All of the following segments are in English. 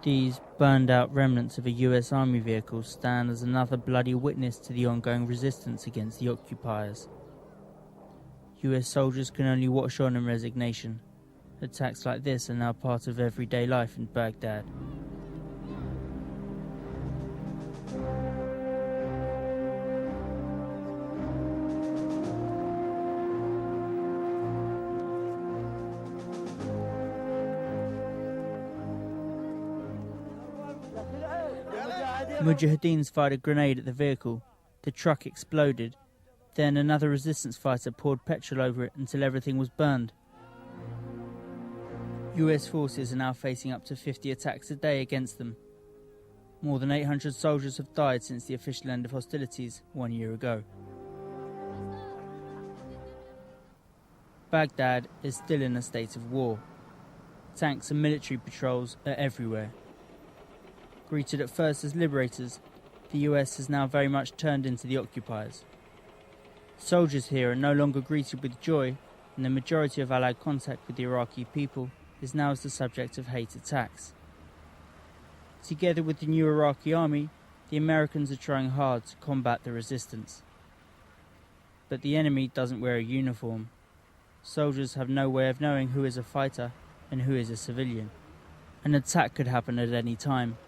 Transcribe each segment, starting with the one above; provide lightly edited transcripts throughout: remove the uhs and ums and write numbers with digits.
These burned-out remnants of a US Army vehicle stand as another bloody witness to the ongoing resistance against the occupiers. US soldiers can only watch on in resignation. Attacks like this are now part of everyday life in Baghdad. Mujahideens fired a grenade at the vehicle. The truck exploded. Then another resistance fighter poured petrol over it until everything was burned. US forces are now facing up to 50 attacks a day against them. More than 800 soldiers have died since the official end of hostilities 1 year ago. Baghdad is still in a state of war. Tanks and military patrols are everywhere. Greeted at first as liberators, the US has now very much turned into the occupiers. Soldiers here are no longer greeted with joy, and the majority of Allied contact with the Iraqi people is now as the subject of hate attacks. Together with the new Iraqi army, the Americans are trying hard to combat the resistance. But the enemy doesn't wear a uniform. Soldiers have no way of knowing who is a fighter and who is a civilian. An attack could happen at any time.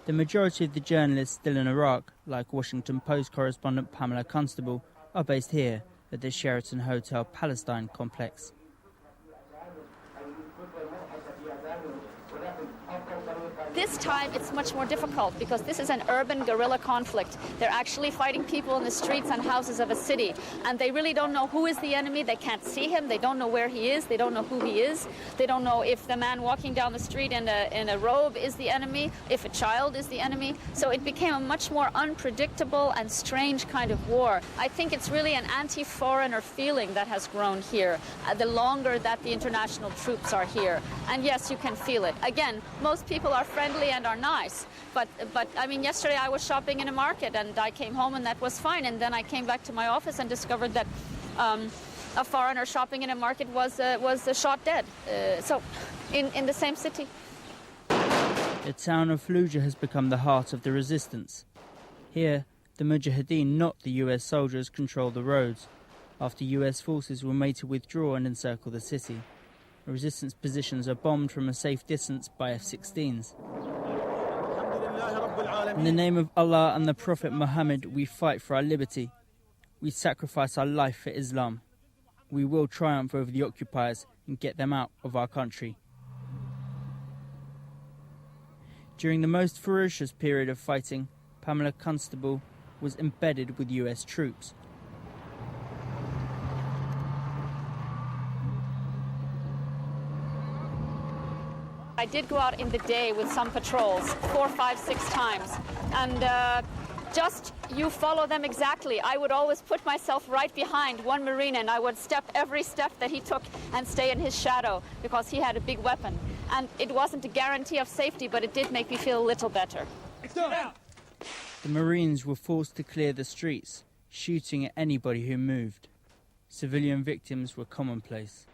The majority of the journalists still in Iraq, like Washington Post correspondent Pamela Constable, are based here at the Sheraton Hotel Palestine complex. This time it's much more difficult because this is an urban guerrilla conflict. They're actually fighting people in the streets and houses of a city, and they really don't know who is the enemy. They can't see him. They don't know where he is. They don't know who he is. They don't know if the man walking down the street in a robe is the enemy, if a child is the enemy. So it became a much more unpredictable and strange kind of war. I think it's really an anti-foreigner feeling that has grown here the longer that the international troops are here. And yes, you can feel it. Again, most people are friendly and are nice, but I mean, yesterday I was shopping in a market and I came home and that was fine, and then I came back to my office and discovered that a foreigner shopping in a market was shot dead. So in the same city. The town of Falluja has become the heart of the resistance. Here, the mujahideen, not the US soldiers, control the roads, after US forces were made to withdraw and encircle the city. Resistance positions are bombed from a safe distance by F-16s. In the name of Allah and the Prophet Muhammad, we fight for our liberty. We sacrifice our life for Islam. We will triumph over the occupiers and get them out of our country. During the most ferocious period of fighting, Pamela Constable was embedded with US troops. I did go out in the day with some patrols, 4, 5, 6 times, and just you follow them exactly. I would always put myself right behind one Marine and I would step every step that he took and stay in his shadow because he had a big weapon. And it wasn't a guarantee of safety, but it did make me feel a little better. The Marines were forced to clear the streets, shooting at anybody who moved. Civilian victims were commonplace.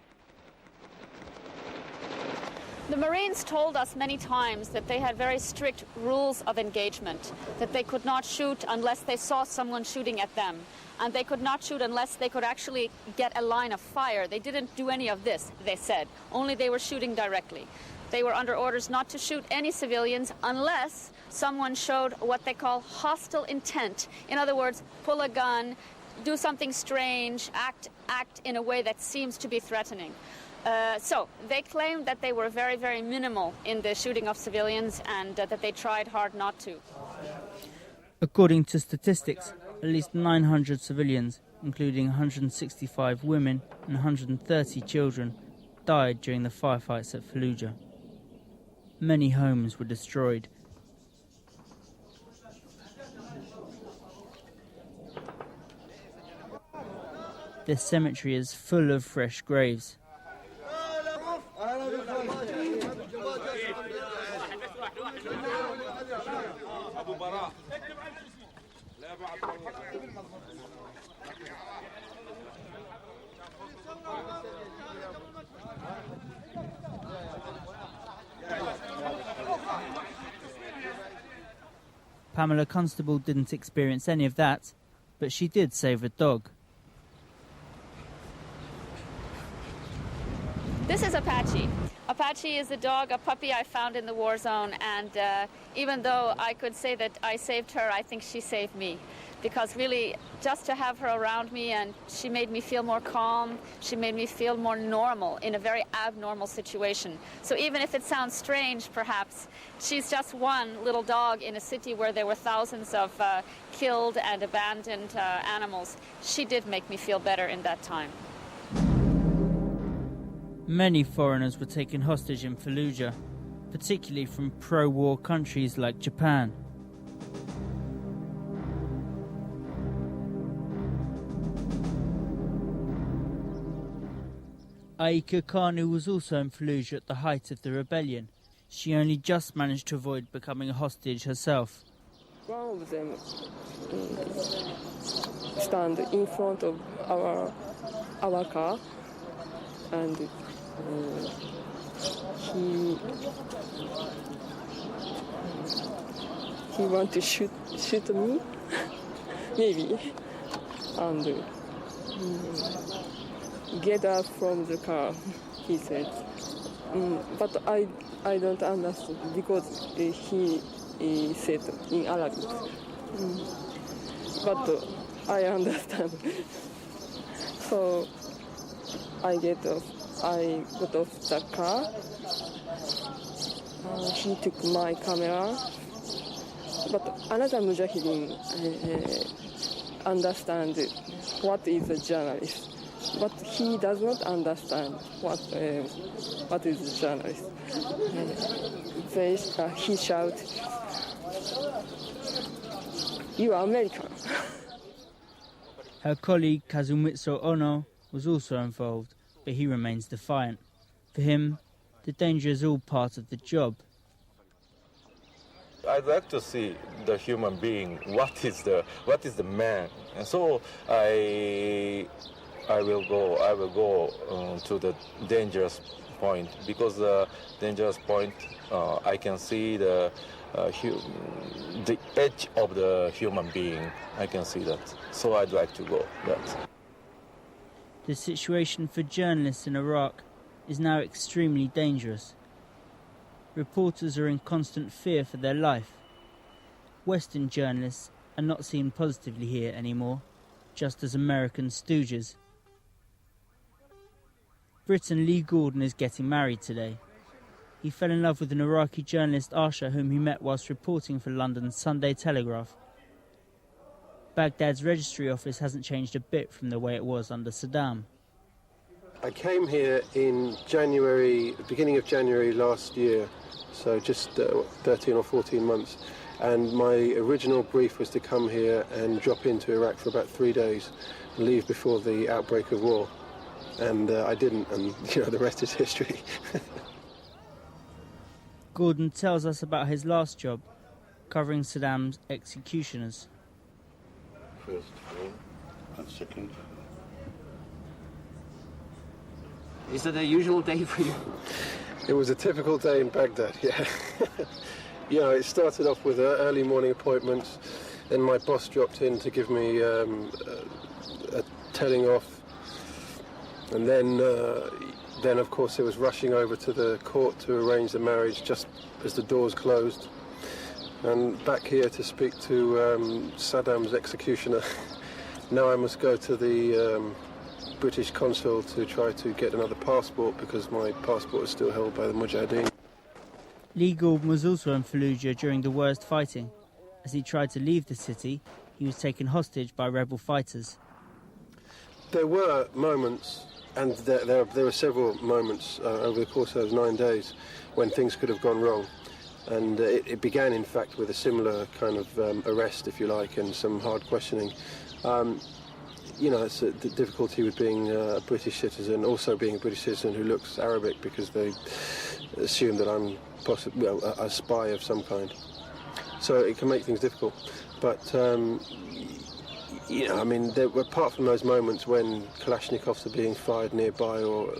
The Marines told us many times that they had very strict rules of engagement, that they could not shoot unless they saw someone shooting at them, and they could not shoot unless they could actually get a line of fire. They didn't do any of this, they said. Only they were shooting directly. They were under orders not to shoot any civilians unless someone showed what they call hostile intent. In other words, pull a gun, do something strange, act in a way that seems to be threatening. So they claimed that they were very, very minimal in the shooting of civilians and that they tried hard not to. According to statistics, at least 900 civilians, including 165 women and 130 children, died during the firefights at Falluja. Many homes were destroyed. This cemetery is full of fresh graves. Pamela Constable didn't experience any of that, but she did save a dog. This is Apache. Apache is a dog, a puppy I found in the war zone, and even though I could say that I saved her, I think she saved me. Because really, just to have her around me, and she made me feel more calm, she made me feel more normal in a very abnormal situation. So even if it sounds strange, perhaps, she's just one little dog in a city where there were thousands of killed and abandoned animals. She did make me feel better in that time. Many foreigners were taken hostage in Falluja, particularly from pro-war countries like Japan. Aika Kanou was also in Falluja at the height of the rebellion. She only just managed to avoid becoming a hostage herself. One of them stand in front of our car, and he want to shoot me, maybe, and get out from the car, he said. But I don't understand because he said in Arabic. But I understand. So I got off the car. He took my camera. But another mujahideen understand what is a journalist. But he does not understand what is a journalist. He shouted, "You are American." Her colleague Kazumitsu Ono was also involved, but he remains defiant. For him, the danger is all part of the job. I'd like to see the human being. What is the man? And so I will go to the dangerous point, because the dangerous point I can see the edge of the human being. I can see that. So I'd like to go that. The situation for journalists in Iraq is now extremely dangerous. Reporters are in constant fear for their life. Western journalists are not seen positively here anymore, just as American stooges. Britain Lee Gordan is getting married today. He fell in love with an Iraqi journalist, Asha, whom he met whilst reporting for London's Sunday Telegraph. Baghdad's registry office hasn't changed a bit from the way it was under Saddam. I came here in January, beginning of January last year, so just 13 or 14 months. And my original brief was to come here and drop into Iraq for about 3 days, and leave before the outbreak of war. And I didn't, and the rest is history. Gordan tells us about his last job, covering Saddam's executioners. First one and second. Is that a usual day for you? It was a typical day in Baghdad, yeah. It started off with early morning appointments, then my boss dropped in to give me a telling off, and then of course it was rushing over to the court to arrange the marriage just as the doors closed, and back here to speak to Saddam's executioner. Now I must go to the British consul to try to get another passport, because my passport is still held by the mujahideen. Lee Gordan was also in Falluja during the worst fighting. As he tried to leave the city, he was taken hostage by rebel fighters. There were moments, and there were several moments over the course of those 9 days when things could have gone wrong. And it began, in fact, with a similar kind of arrest, if you like, and some hard questioning. It's the difficulty with being a British citizen, also being a British citizen who looks Arabic, because they assume that I'm possibly a spy of some kind. So it can make things difficult. But, apart from those moments when Kalashnikovs are being fired nearby, or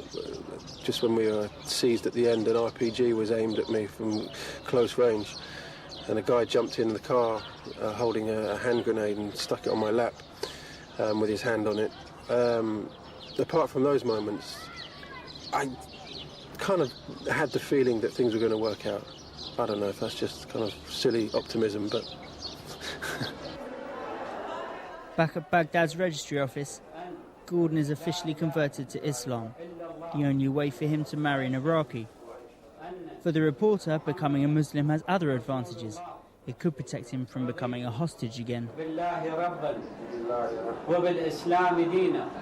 just when we were seized at the end, an RPG was aimed at me from close range. and a guy jumped in the car holding a hand grenade and stuck it on my lap with his hand on it. Apart from those moments, I kind of had the feeling that things were going to work out. I don't know if that's just kind of silly optimism, but... Back at Baghdad's registry office, Gordan is officially converted to Islam, the only way for him to marry an Iraqi. For the reporter, becoming a Muslim has other advantages. It could protect him from becoming a hostage again.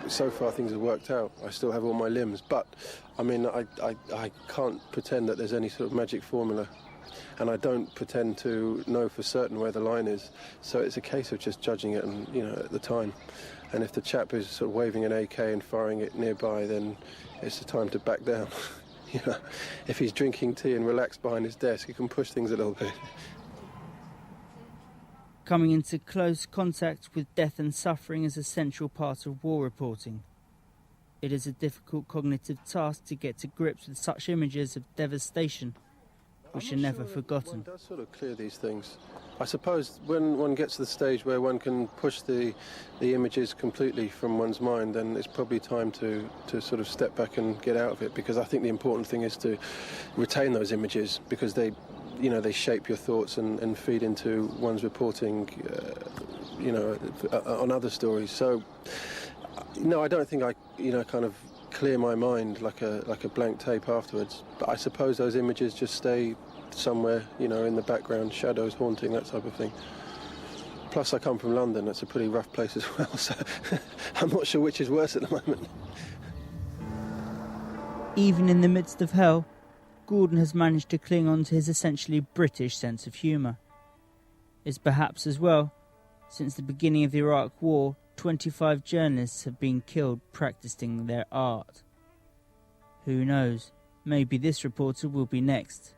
So far things have worked out. I still have all my limbs, but I mean, I can't pretend that there's any sort of magic formula, and I don't pretend to know for certain where the line is. So it's a case of just judging it, and at the time. And if the chap is sort of waving an AK and firing it nearby, then it's the time to back down. If he's drinking tea and relaxed behind his desk, he can push things a little bit. Coming into close contact with death and suffering is a central part of war reporting. It is a difficult cognitive task to get to grips with such images of devastation, which are never forgotten. One does sort of clear these things. I suppose when one gets to the stage where one can push the images completely from one's mind, then it's probably time to sort of step back and get out of it, because I think the important thing is to retain those images, because they shape your thoughts and feed into one's reporting, on other stories. So, no, I don't think I, kind of clear my mind like a blank tape afterwards. But I suppose those images just stay somewhere, in the background, shadows haunting, that type of thing. Plus, I come from London. It's a pretty rough place as well, so I'm not sure which is worse at the moment. Even in the midst of hell, Gordan has managed to cling on to his essentially British sense of humour. It's perhaps as well, since the beginning of the Iraq War, 25 journalists have been killed practising their art. Who knows, maybe this reporter will be next.